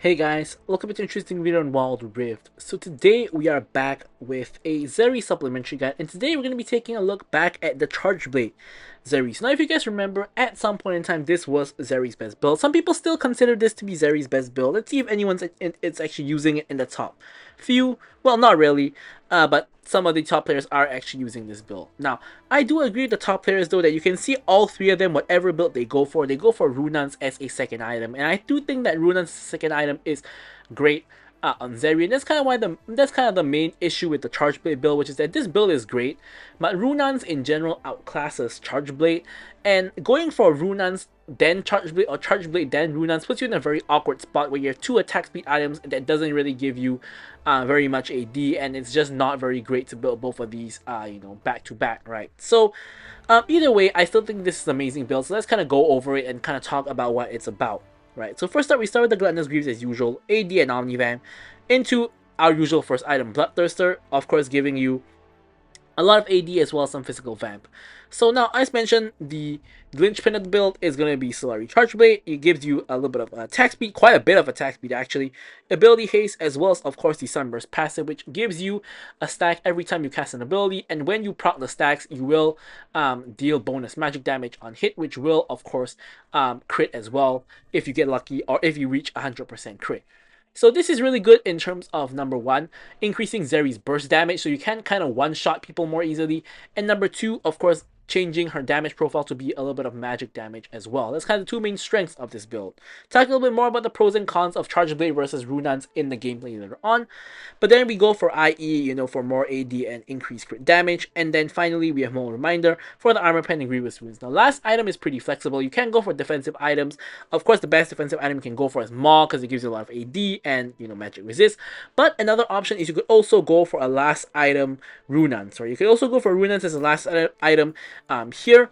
Hey guys, welcome to an interesting video on Wild Rift. So today we are back with a Zeri supplementary guide, and today we're going to be taking a look back at the Charge Blade Zeri. So now if you guys remember, at some point in time this was Zeri's best build. Some people still consider this to be Zeri's best build. Let's see if anyone's it's actually using it in the top few. Well, not really, but some of the top players are actually using this build. Now, I do agree with the top players though that you can see all three of them, whatever build they go for Runans as a second item. And I do think that Runans second item is great on Zeri, and that's kind of the main issue with the Charge Blade build, which is that this build is great, but Runans in general outclasses Charge Blade, and going for Runans then Charge Blade or Charge Blade then Runans puts you in a very awkward spot where you have two attack speed items that doesn't really give you very much AD, and it's just not very great to build both of these back to back, right? So either way, I still think this is an amazing build, so let's kind of go over it and kind of talk about what it's about. Right, so first up, we start with the Gluttonous Greaves as usual, AD and Omnivamp, into our usual first item, Bloodthirster, of course giving you a lot of AD as well as some physical vamp. So now, as mentioned, the linchpin of the build is going to be Solari Charge Blade. It gives you a little bit of attack speed, quite a bit of attack speed actually, ability haste, as well as of course the Sunburst passive, which gives you a stack every time you cast an ability, and when you proc the stacks, you will deal bonus magic damage on hit, which will of course crit as well if you get lucky or if you reach 100% crit. So this is really good in terms of, number one, increasing Zeri's burst damage, so you can kind of one-shot people more easily. And number two, of course, changing her damage profile to be a little bit of magic damage as well. That's kind of the two main strengths of this build. Talk a little bit more about the pros and cons of Charge Blade versus Runans in the gameplay later on. But then we go for IE, for more AD and increased crit damage. And then finally, we have more reminder for the Armor Pen and Grievous Wounds. Now, last item is pretty flexible. You can go for defensive items. Of course, the best defensive item you can go for is Maw, because it gives you a lot of AD and, magic resist. But another option is you could also go for a last item Runans. Right? You could also go for Runans as a last item here,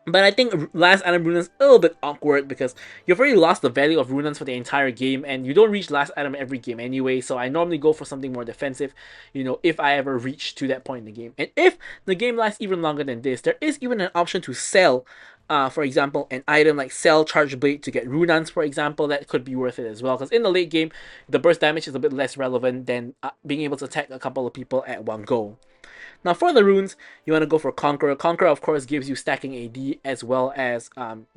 but I think last item Runans is a little bit awkward because you've already lost the value of Runans for the entire game, and you don't reach last item every game anyway, so I normally go for something more defensive, if I ever reach to that point in the game. And if the game lasts even longer than this, there is even an option to sell, for example, an item like sell Charge Blade to get Runans, for example. That could be worth it as well, because in the late game, the burst damage is a bit less relevant than being able to attack a couple of people at one go. Now for the runes, you want to go for Conqueror. Conqueror, of course, gives you stacking AD as well as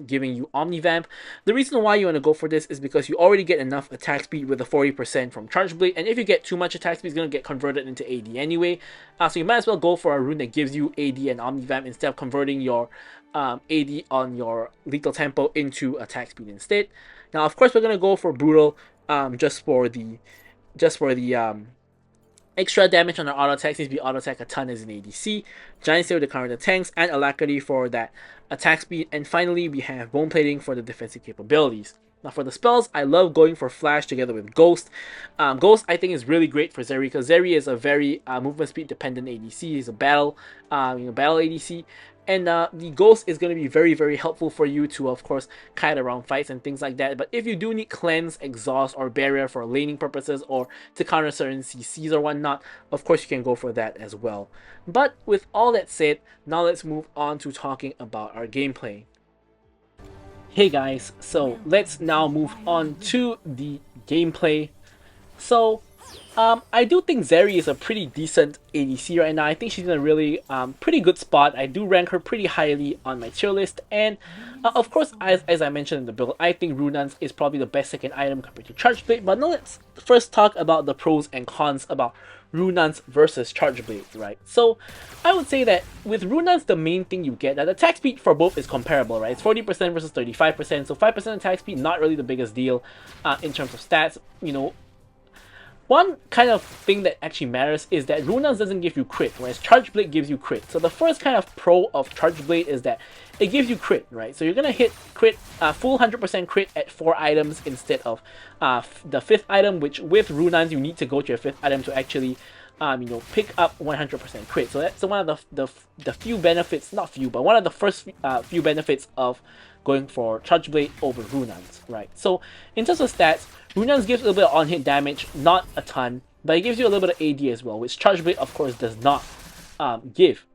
giving you Omnivamp. The reason why you want to go for this is because you already get enough attack speed with the 40% from Charge Blade, and if you get too much attack speed, it's going to get converted into AD anyway. So you might as well go for a rune that gives you AD and Omnivamp instead of converting your AD on your lethal tempo into attack speed instead. Now, of course, we're going to go for Brutal just for the extra damage on our auto attack, since we auto attack a ton as an ADC, Giant Sail to counter the tanks, and Alacrity for that attack speed, and finally we have Bone Plating for the defensive capabilities. Now for the spells, I love going for Flash together with Ghost. Ghost I think is really great for Zeri, because Zeri is a very movement speed dependent ADC. He's a battle ADC. And the Ghost is going to be very, very helpful for you to, of course, kite around fights and things like that. But if you do need Cleanse, Exhaust, or Barrier for laning purposes, or to counter certain CCs or whatnot, of course you can go for that as well. But with all that said, now let's move on to talking about our gameplay. Hey guys, so let's now move on to the gameplay. So I do think Zeri is a pretty decent ADC right now. I think she's in a really pretty good spot. I do rank her pretty highly on my tier list, and of course, as I mentioned in the build, I think Runans is probably the best second item compared to Charge Blade. But now let's first talk about the pros and cons about Runans versus Charge Blade, right? So I would say that with Runans, the main thing you get, that the attack speed for both is comparable, right? It's 40% versus 35%, so 5% attack speed, not really the biggest deal in terms of stats, One kind of thing that actually matters is that Runans doesn't give you crit, whereas Charge Blade gives you crit. So the first kind of pro of Charge Blade is that it gives you crit, right? So you're going to hit crit, full 100% crit at 4 items instead of the 5th item, which with Runans you need to go to your 5th item to actually pick up 100% crit. So that's one of the few benefits, not few, but one of the first few benefits of going for Charge Blade over Runans, right? So in terms of stats, Runans gives a little bit of on-hit damage, not a ton, but it gives you a little bit of AD as well, which Charge Blade, of course, does not give.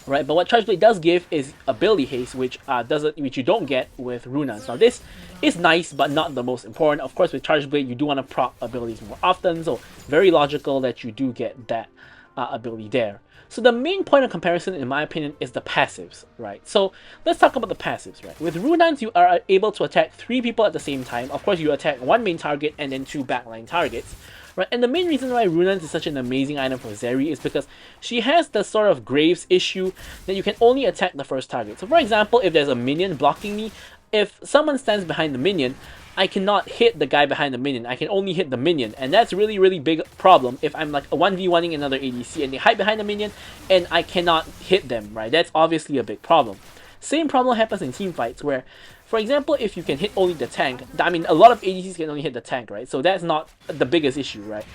right? But what Charge Blade does give is ability haste, which you don't get with Runans. Now this is nice, but not the most important. Of course, with Charge Blade, you do want to proc abilities more often, so very logical that you do get that ability there. So the main point of comparison, in my opinion, is the passives, right? So let's talk about the passives, right? With Runans, you are able to attack 3 people at the same time. Of course, you attack 1 main target and then 2 backline targets. Right, and the main reason why Runans is such an amazing item for Zeri is because she has the sort of Graves issue that you can only attack the first target. So for example, if there's a minion blocking me, if someone stands behind the minion, I cannot hit the guy behind the minion. I can only hit the minion, and that's really big problem if I'm like a 1v1ing another ADC and they hide behind the minion and I cannot hit them, right? That's obviously a big problem. Same problem happens in team fights where, for example, if you can hit only the tank, I mean, a lot of ADCs can only hit the tank, right? So that's not the biggest issue, right?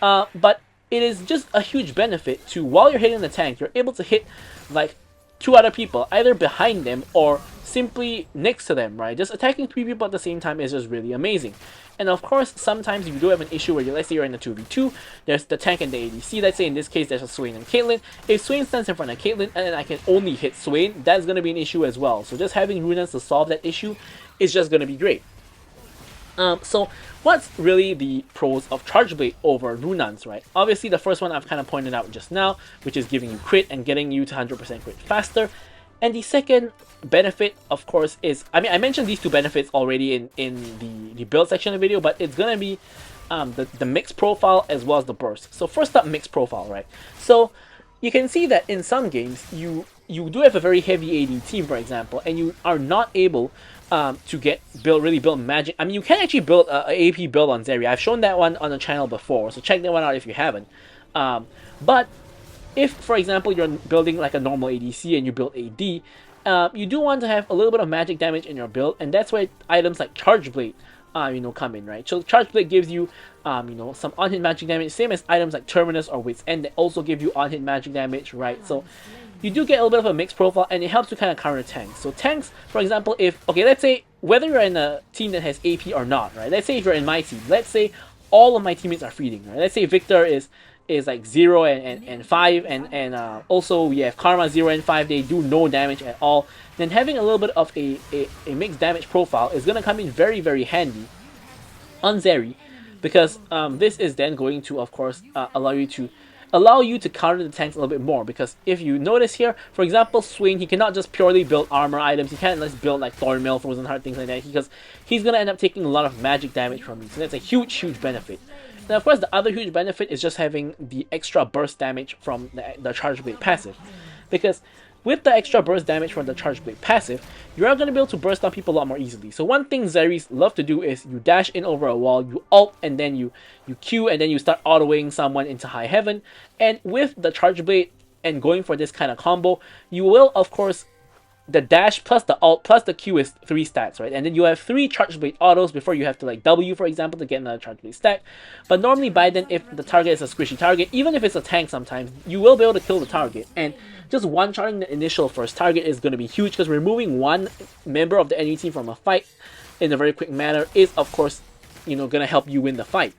But it is just a huge benefit to, while you're hitting the tank, you're able to hit like 2 other people, either behind them or simply next to them, right? Just attacking 3 people at the same time is just really amazing. And of course, sometimes you do have an issue where, let's say you're in a 2v2, there's the tank and the ADC, let's say in this case there's a Swain and Caitlyn. If Swain stands in front of Caitlyn and then I can only hit Swain, that's going to be an issue as well. So just having Runans to solve that issue is just going to be great. So what's really the pros of Charge Blade over Runans, right? Obviously the first one I've kind of pointed out just now, which is giving you crit and getting you to 100% crit faster. And the second benefit, of course, is, I mean, I mentioned these 2 benefits already in the build section of the video, but it's going to be the mixed profile as well as the burst. So first up, mixed profile, right? So you can see that in some games, you do have a very heavy AD team, for example, and you are not able to really build magic. I mean, you can actually build a AP build on Zeri. I've shown that one on the channel before, so check that one out if you haven't. But if, for example, you're building like a normal ADC and you build AD, you do want to have a little bit of magic damage in your build, and that's where items like Charge Blade, come in, right? So Charge Blade gives you, some on-hit magic damage, same as items like Terminus or Wit's End that also give you on-hit magic damage, right? So you do get a little bit of a mixed profile, and it helps to kind of counter tanks. So tanks, for example, let's say, whether you're in a team that has AP or not, right? Let's say if you're in my team, let's say all of my teammates are feeding, right? Let's say Victor is like 0 and 5, and also we have Karma 0 and 5, they do no damage at all. Then having a little bit of a mixed damage profile is going to come in very handy on Zeri, because this is then going to, of course, allow you to counter the tanks a little bit more. Because if you notice here, for example, Swain, he cannot just purely build armor items, he can't just build like Thornmail, Frozen Heart, things like that, because he's going to end up taking a lot of magic damage from you, so that's a huge benefit. Now, of course, the other huge benefit is just having the extra burst damage from the Charge Blade passive. Because with the extra burst damage from the Charge Blade passive, you are going to be able to burst down people a lot more easily. So one thing Zeris love to do is you dash in over a wall, you ult, and then you Q, and then you start autoing someone into high heaven. And with the Charge Blade and going for this kind of combo, you will, of course, the dash plus the ult plus the Q is 3 stacks, right? And then you have 3 Charge Blade autos before you have to like W, for example, to get another Charge Blade stack. But normally by then, if the target is a squishy target, even if it's a tank sometimes, you will be able to kill the target. And just one-shotting the initial first target is going to be huge, because removing one member of the enemy team from a fight in a very quick manner is, of course, going to help you win the fight.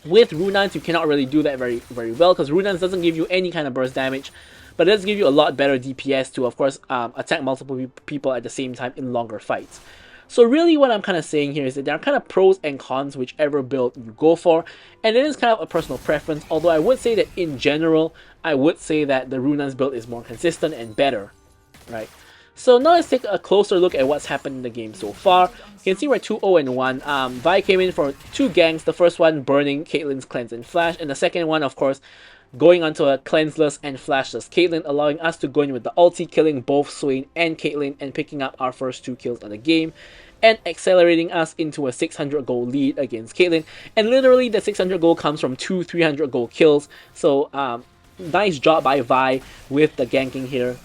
With Runans, you cannot really do that very well, because Runans doesn't give you any kind of burst damage, but it does give you a lot better DPS to, of course, attack multiple people at the same time in longer fights. So really what I'm kind of saying here is that there are kind of pros and cons whichever build you go for, and it is kind of a personal preference, although I would say that in general, I would say that the Runans build is more consistent and better, right? So now let's take a closer look at what's happened in the game so far. You can see we're 2-0-1. Vi came in for 2 ganks, the first one burning Caitlyn's Cleanse and Flash, and the second one, of course, going onto a cleanseless and flashless Caitlyn, allowing us to go in with the ulti, killing both Swain and Caitlyn, and picking up our first 2 kills of the game, and accelerating us into a 600 gold lead against Caitlyn. And literally the 600 gold comes from 2 300 gold kills, so nice job by Vi with the ganking here.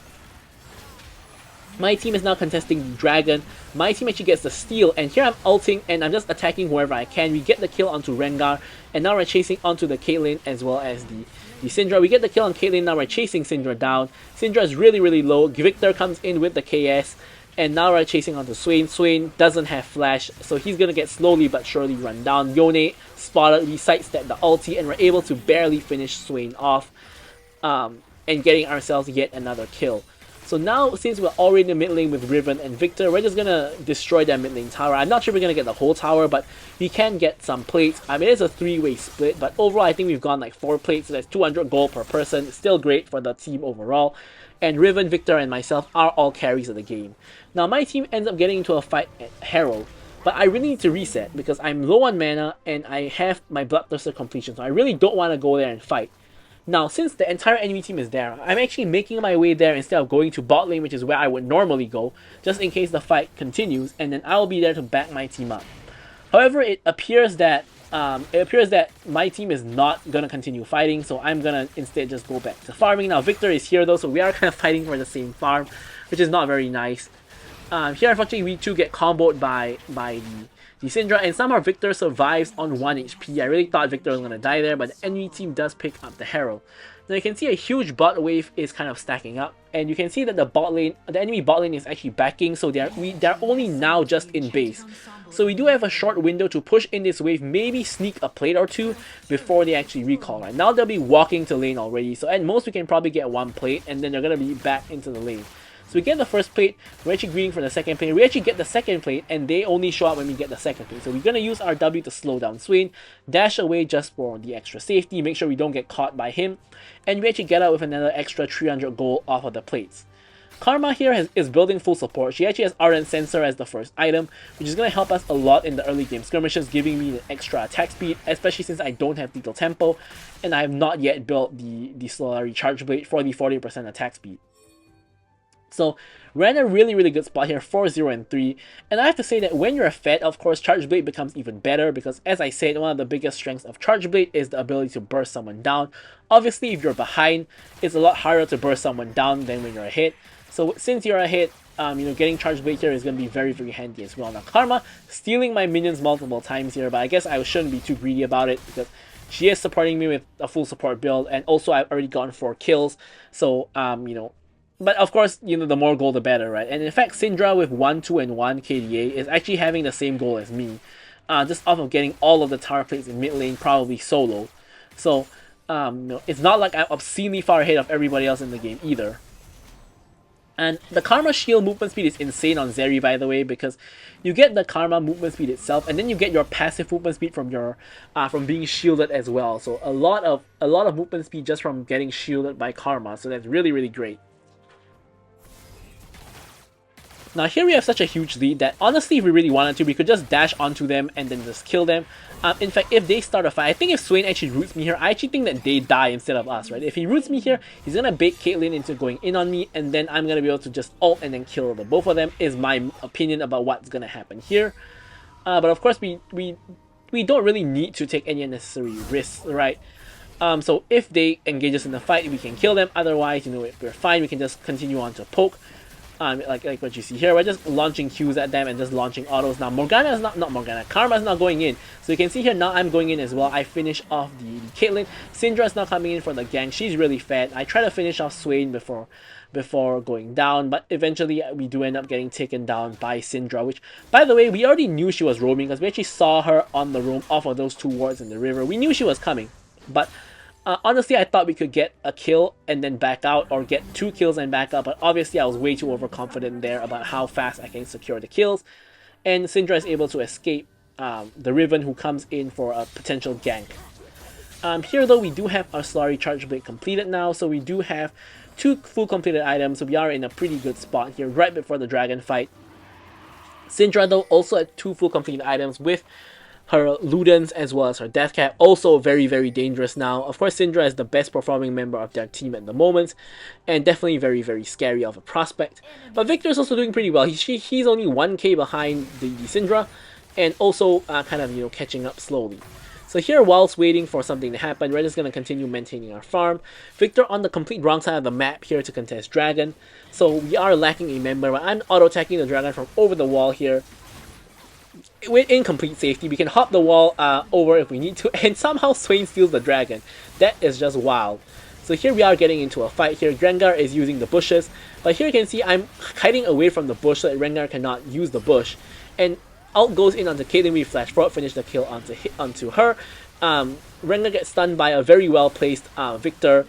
My team is now contesting the dragon. My team actually gets the steal, and here I'm ulting and I'm just attacking whoever I can. We get the kill onto Rengar, and now we're chasing onto the Caitlyn as well as the Syndra. We get the kill on Caitlyn, now we're chasing Syndra down. Syndra is really low. Victor comes in with the KS, and now we're chasing onto Swain. Swain doesn't have flash, so he's gonna get slowly but surely run down. Yone spotted, we sidestep the ulti, and we're able to barely finish Swain off. and getting ourselves yet another kill. So now, since we're already in the mid lane with Riven and Victor, we're just gonna destroy that mid lane tower. I'm not sure we're gonna get the whole tower, but we can get some plates. I mean, it's a 3-way split, but overall I think we've gone like 4 plates, so that's 200 gold per person. Still great for the team overall. And Riven, Victor, and myself are all carries of the game. Now my team ends up getting into a fight at Herald, but I really need to reset because I'm low on mana and I have my Bloodthirster completion, so I really don't want to go there and fight. Now, since the entire enemy team is there, I'm actually making my way there instead of going to bot lane, which is where I would normally go, just in case the fight continues, and then I'll be there to back my team up. However, it appears that my team is not gonna continue fighting, so I'm gonna instead just go back to farming. Now, Victor is here though, so we are kind of fighting for the same farm, which is not very nice. Here, unfortunately, we too get comboed by the Syndra, and somehow Victor survives on 1 HP. I really thought Victor was going to die there, but the enemy team does pick up the Herald. Now you can see a huge bot wave is kind of stacking up, and you can see that the enemy bot lane is actually backing, so they're only now just in base. So we do have a short window to push in this wave, maybe sneak a plate or two before they actually recall. Right now they'll be walking to lane already, so at most we can probably get 1 plate, and then they're going to be back into the lane. So we get the first plate, we're actually greeting for the second plate, we actually get the second plate, and they only show up when we get the second plate. So we're going to use our W to slow down Swain, dash away just for the extra safety, make sure we don't get caught by him, and we actually get out with another extra 300 gold off of the plates. Karma here is building full support. She actually has Ardent Sensor as the first item, which is going to help us a lot in the early game skirmishes, giving me the extra attack speed, especially since I don't have lethal tempo, and I have not yet built the Solari Charge Blade for the 40% attack speed. So we're in a really, really good spot here, 4-0 and 3. And I have to say that when you're fed, of course, Charge Blade becomes even better because, as I said, one of the biggest strengths of Charge Blade is the ability to burst someone down. Obviously, if you're behind, it's a lot harder to burst someone down than when you're ahead. So since you're ahead, getting Charge Blade here is going to be very, very handy as well. Now, Karma stealing my minions multiple times here, but I guess I shouldn't be too greedy about it because she is supporting me with a full support build, and also I've already gotten 4 kills. So, but of course, the more gold the better, right? And in fact, Syndra with 1, 2, and 1 KDA is actually having the same goal as me. Just off of getting all of the tower plates in mid lane, probably solo. So, it's not like I'm obscenely far ahead of everybody else in the game either. And the Karma Shield movement speed is insane on Zeri, by the way, because you get the Karma movement speed itself, and then you get your passive movement speed from your from being shielded as well. So a lot of movement speed just from getting shielded by Karma. So that's really, really great. Now here we have such a huge lead that honestly, if we really wanted to, we could just dash onto them and then just kill them. In fact, if they start a fight, I think if Swain actually roots me here, I actually think that they die instead of us, right? If he roots me here, he's gonna bait Caitlyn into going in on me, and then I'm gonna be able to just ult and then kill the both of them, is my opinion about what's gonna happen here. But of course, we don't really need to take any unnecessary risks, right? So if they engage us in the fight, we can kill them. Otherwise, we're fine. We can just continue on to poke. Like what you see here, we're just launching Qs at them and just launching autos. Now Morgana is not Morgana, Karma is not going in. So you can see here now I'm going in as well. I finish off the Caitlyn. Syndra is now coming in for the gank. She's really fat. I try to finish off Swain before going down, but eventually we do end up getting taken down by Syndra, which, by the way, we already knew she was roaming because we actually saw her on the roam off of those 2 wards in the river. We knew she was coming, but honestly, I thought we could get a kill and then back out, or get 2 kills and back out, but obviously I was way too overconfident there about how fast I can secure the kills, and Syndra is able to escape the Riven, who comes in for a potential gank. Here though, we do have our Solari Charge Blade completed now, so we do have 2 full completed items, so we are in a pretty good spot here right before the dragon fight. Syndra though also had 2 full completed items with her Ludens as well as her Death Cap, also very, very dangerous now. Of course, Syndra is the best performing member of their team at the moment, and definitely very, very scary of a prospect. But Victor is also doing pretty well. He's only 1k behind the Syndra, and also kind of catching up slowly. So here, whilst waiting for something to happen, we're just going to continue maintaining our farm. Victor on the complete wrong side of the map here to contest Dragon. So we are lacking a member, but I'm auto-attacking the Dragon from over the wall here. With incomplete safety, we can hop the wall over if we need to, and somehow Swain steals the Dragon. That is just wild. So here we are getting into a fight here. Rengar is using the bushes, but here you can see I'm hiding away from the bush so that Rengar cannot use the bush. And out goes in onto Caitlyn, we flash forward, finish the kill onto her. Rengar gets stunned by a very well placed Victor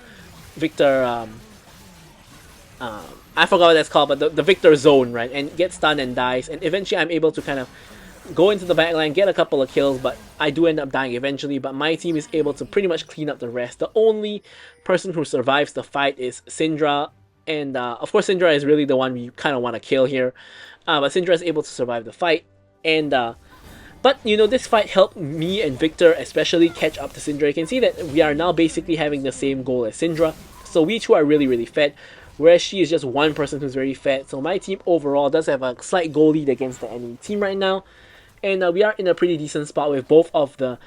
I forgot what that's called, but the Victor zone, right? And get stunned and dies. And eventually I'm able to kind of go into the backline, get a couple of kills, but I do end up dying eventually. But my team is able to pretty much clean up the rest. The only person who survives the fight is Syndra. And of course, Syndra is really the one we kind of want to kill here. But Syndra is able to survive the fight. And but you know, this fight helped me and Victor especially catch up to Syndra. You can see that we are now basically having the same goal as Syndra. So we two are really, really fed. Whereas she is just one person who's very fed. So my team overall does have a slight goal lead against the enemy team right now. And we are in a pretty decent spot with both of the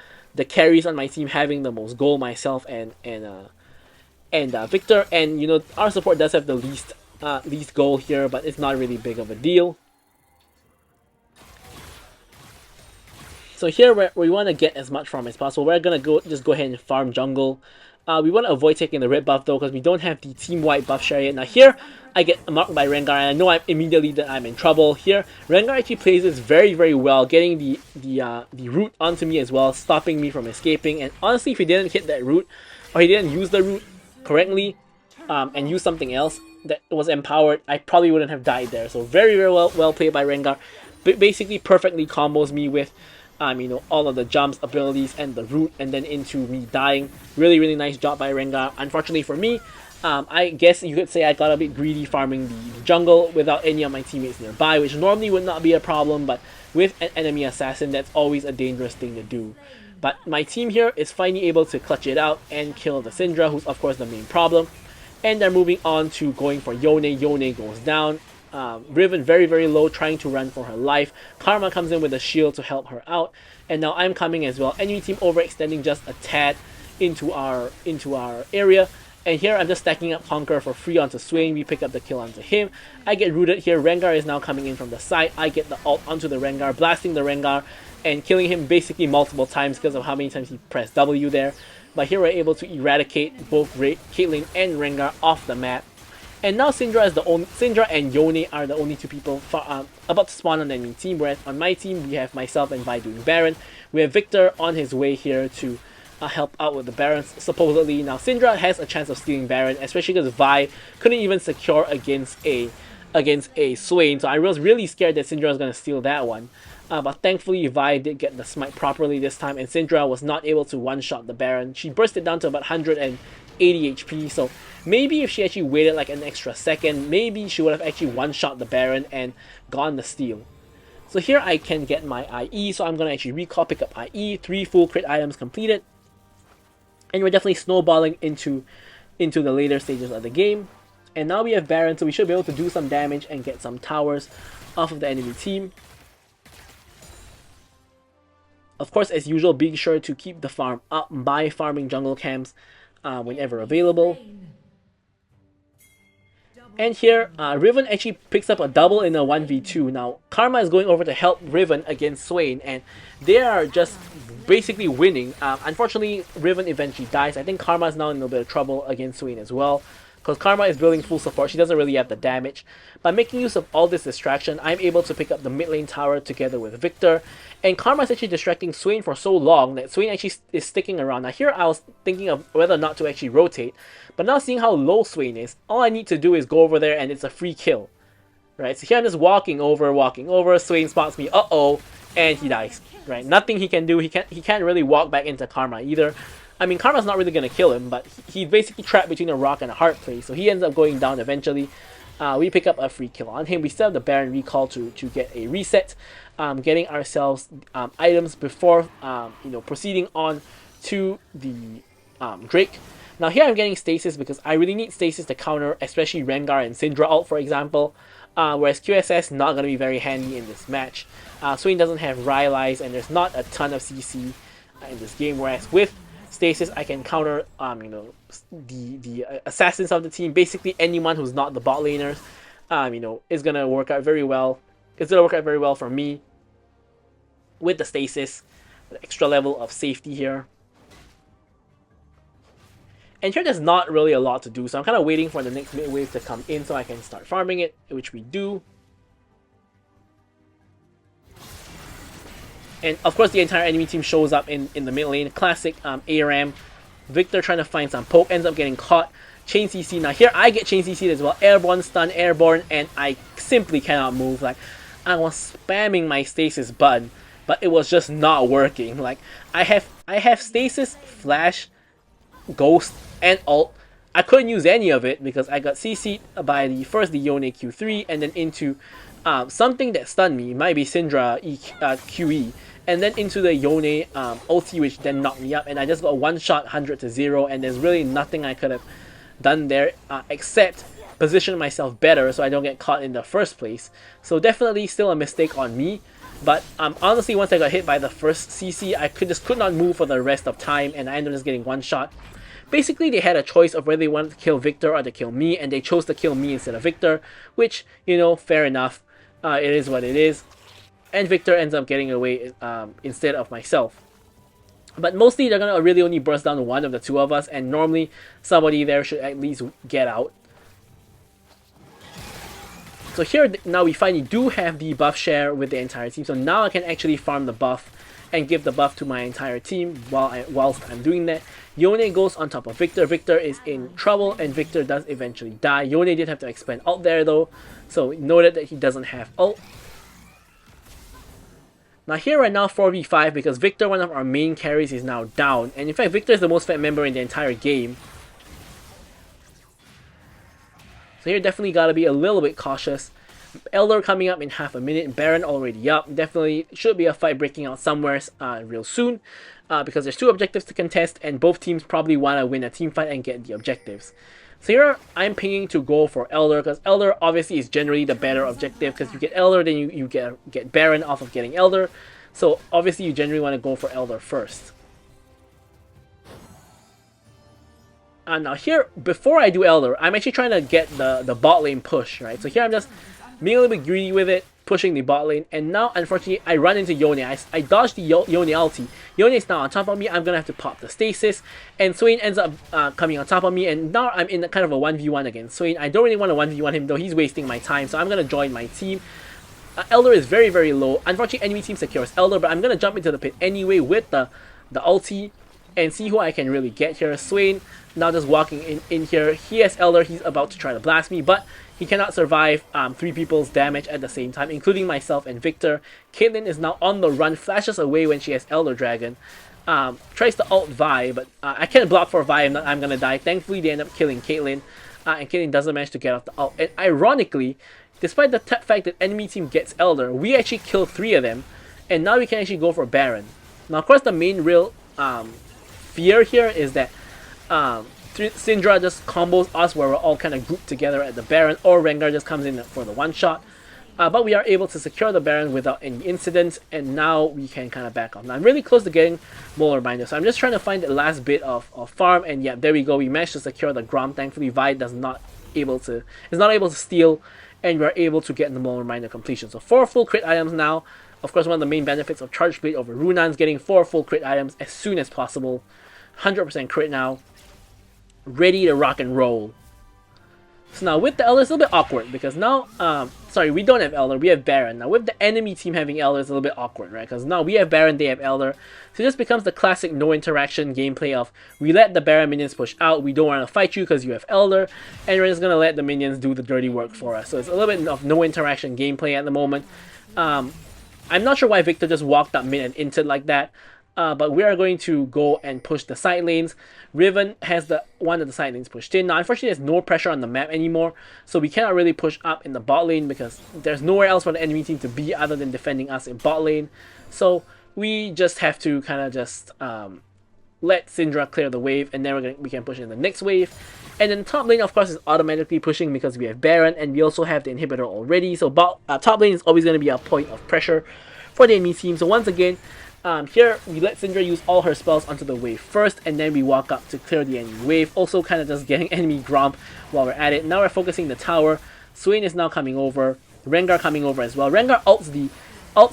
carries on my team having the most goal, myself and Victor. And you know, our support does have the least goal here, but it's not really big of a deal. So here we want to get as much farm as possible. We're gonna just go ahead and farm jungle. We want to avoid taking the red buff though, because we don't have the team-wide buff share yet. Now here, I get marked by Rengar, and I know immediately that I'm in trouble. Here, Rengar actually plays this very, very well, getting the root onto me as well, stopping me from escaping. And honestly, if he didn't hit that root, or he didn't use the root correctly, and use something else that was empowered, I probably wouldn't have died there. So very, very well played by Rengar. But basically, perfectly combos me with you know, all of the jumps, abilities, and the root, and then into me dying. Really, really nice job by Rengar. Unfortunately for me, I guess you could say I got a bit greedy farming the jungle without any of my teammates nearby, which normally would not be a problem, but with an enemy assassin, that's always a dangerous thing to do. But my team here is finally able to clutch it out and kill the Syndra, who's of course the main problem. And they're moving on to going for Yone. Yone goes down. Riven very, very low, trying to run for her life. Karma comes in with a shield to help her out, and now I'm coming as well. Enemy team overextending just a tad into our area, and here I'm just stacking up Conquer for free onto Swain. We pick up the kill onto him. I get rooted here. Rengar is now coming in from the side. I get the ult onto the Rengar, blasting the Rengar and killing him basically multiple times because of how many times he pressed W there. But here we're able to eradicate both Caitlyn and Rengar off the map. And now Syndra and Yone are the only two people about to spawn on the enemy team, whereas on my team we have myself and Vi doing Baron. We have Victor on his way here to help out with the Barons, supposedly. Now Syndra has a chance of stealing Baron, especially because Vi couldn't even secure against a Swain, so I was really scared that Syndra was going to steal that one. But thankfully Vi did get the smite properly this time, and Syndra was not able to one-shot the Baron. She burst it down to about 180 HP, so maybe if she actually waited like an extra second, maybe she would have actually one-shot the Baron and gone the steal. So here I can get my IE, so I'm going to actually recall, pick up IE, 3 full crit items completed. And we're definitely snowballing into the later stages of the game. And now we have Baron, so we should be able to do some damage and get some towers off of the enemy team. Of course, as usual, being sure to keep the farm up by farming jungle camps whenever available. And here, Riven actually picks up a double in a 1v2. Now, Karma is going over to help Riven against Swain, and they are just basically winning. Unfortunately, Riven eventually dies. I think Karma is now in a little bit of trouble against Swain as well, because Karma is building full support. She doesn't really have the damage. By making use of all this distraction, I'm able to pick up the mid lane tower together with Victor. And Karma is actually distracting Swain for so long that Swain actually is sticking around. Now here I was thinking of whether or not to actually rotate. But now seeing how low Swain is, all I need to do is go over there and it's a free kill. Right, so here I'm just walking over. Swain spots me, uh-oh, and he dies. Right, nothing he can do. He can't really walk back into Karma either. I mean, Karma's not really going to kill him, but he's basically trapped between a rock and a hard place, so he ends up going down eventually. We pick up a free kill on him. We still have the Baron recall to get a reset, getting ourselves items before you know, proceeding on to the Drake. Now here I'm getting stasis because I really need stasis to counter especially Rengar and Syndra ult, for example, whereas QSS not going to be very handy in this match. Swain doesn't have Rylai's and there's not a ton of CC in this game, whereas with stasis I can counter you know, the assassins of the team. Basically anyone who's not the bot laners you know, is gonna work out very well. It's gonna work out very well for me with the stasis, the extra level of safety here. And here there's not really a lot to do, so I'm kind of waiting for the next mid wave to come in so I can start farming it, which we do. And of course the entire enemy team shows up in the mid lane. Classic ARAM. Victor trying to find some poke, ends up getting caught chain CC. Now here I get chain CC as well. Airborne, stun, airborne, and I simply cannot move. Like, I was spamming my stasis button, but it was just not working. Like, I have stasis, flash, ghost, and ult. I couldn't use any of it because I got CC'd by the Yone Q3 and then into something that stunned me. It might be Syndra QE. And then into the Yone ulti, which then knocked me up. And I just got one shot 100 to 0. And there's really nothing I could have done there except position myself better so I don't get caught in the first place. So definitely still a mistake on me. But honestly, once I got hit by the first CC, I just could not move for the rest of time. And I ended up just getting one shot. Basically, they had a choice of whether they wanted to kill Victor or to kill me, and they chose to kill me instead of Victor, which, you know, fair enough. It is what it is. And Victor ends up getting away instead of myself. But mostly, they're going to really only burst down one of the two of us, and normally, somebody there should at least get out. So here, now we finally do have the buff share with the entire team, so now I can actually farm the buff and give the buff to my entire team whilst I'm doing that. Yone goes on top of Victor. Victor is in trouble and Victor does eventually die. Yone did have to expend ult there though, so noted that he doesn't have ult. Now here right now 4v5 because Victor, one of our main carries, is now down. And in fact Victor is the most fed member in the entire game. So here definitely gotta be a little bit cautious. Elder coming up in half a minute, Baron already up. Definitely should be a fight breaking out somewhere real soon because there's two objectives to contest and both teams probably want to win a team fight and get the objectives. So here I'm pinging to go for Elder because Elder obviously is generally the better objective because you get Elder, then you get Baron off of getting Elder. So obviously you generally want to go for Elder first. Now here, before I do Elder, I'm actually trying to get the bot lane push, right? So here I'm just being a little bit greedy with it, pushing the bot lane, and now unfortunately I run into Yone. I dodged the Yone ulti. Yone is now on top of me, I'm gonna have to pop the stasis, and Swain ends up coming on top of me, and now I'm in kind of a 1v1 against Swain. I don't really want to 1v1 him though, he's wasting my time, so I'm gonna join my team. Elder is very, very low. Unfortunately, enemy team secures Elder, but I'm gonna jump into the pit anyway with the ulti and see who I can really get here. Swain now just walking in here. He has Elder, he's about to try to blast me, but he cannot survive 3 people's damage at the same time, including myself and Victor. Caitlyn is now on the run, flashes away when she has Elder Dragon. Tries to ult Vi, but I can't block for Vi, I'm gonna die. Thankfully, they end up killing Caitlyn, and Caitlyn doesn't manage to get off the ult. And ironically, despite the fact that enemy team gets Elder, we actually kill 3 of them, and now we can actually go for Baron. Now, of course, the main real fear here is that Syndra just combos us where we're all kind of grouped together at the Baron, or Rengar just comes in for the one shot. But we are able to secure the Baron without any incidents, and now we can kind of back off. Now I'm really close to getting Mole Reminder, so I'm just trying to find the last bit of farm, and yeah, there we go. We managed to secure the Grom. Thankfully, Vi is not able to steal, and we're able to get the Mole Reminder completion. So 4 full crit items now. Of course, one of the main benefits of Charge Blade over Runan's getting 4 full crit items as soon as possible. 100% crit now. Ready to rock and roll. So now with the Elder, it's a little bit awkward because now, sorry, we don't have Elder, we have Baron. Now with the enemy team having Elder, it's a little bit awkward, right? Because now we have Baron, they have Elder. So this becomes the classic no interaction gameplay of we let the Baron minions push out, we don't want to fight you because you have Elder, and we're just going to let the minions do the dirty work for us. So it's a little bit of no interaction gameplay at the moment. I'm not sure why Victor just walked up mid and inted like that. But we are going to go and push the side lanes. Riven has one of the side lanes pushed in. Now, unfortunately, there's no pressure on the map anymore, so we cannot really push up in the bot lane because there's nowhere else for the enemy team to be other than defending us in bot lane. So we just have to kind of just let Syndra clear the wave, and then we can push in the next wave. And then top lane, of course, is automatically pushing because we have Baron, and we also have the inhibitor already. So top lane is always going to be a point of pressure for the enemy team. So once again, here we let Syndra use all her spells onto the wave first, and then we walk up to clear the enemy wave, also kind of just getting enemy gromp while we're at it. Now we're focusing the tower. Swain is now coming over, Rengar coming over as well. Rengar ults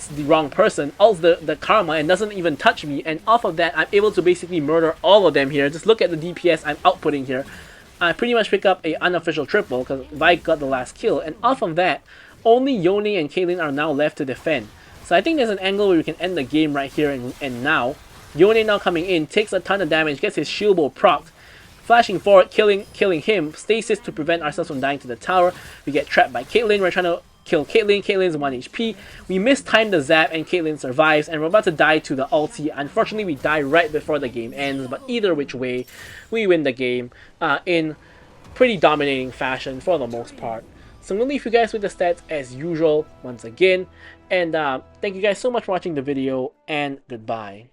the wrong person, ults the Karma, and doesn't even touch me, and off of that I'm able to basically murder all of them here. Just look at the DPS I'm outputting here. I pretty much pick up a unofficial triple because Vi got the last kill, and off of that only Yone and Caitlyn are now left to defend. So I think there's an angle where we can end the game right here and now. Yone now coming in, takes a ton of damage, gets his shield bow procced, Flashing forward, killing him. Stasis to prevent ourselves from dying to the tower. We get trapped by Caitlyn. We're trying to kill Caitlyn. Caitlyn's 1 HP. We mistime the zap and Caitlyn survives, and we're about to die to the ulti. Unfortunately, we die right before the game ends, but either which way, we win the game in pretty dominating fashion for the most part. So I'm going to leave you guys with the stats as usual once again, and thank you guys so much for watching the video, and goodbye.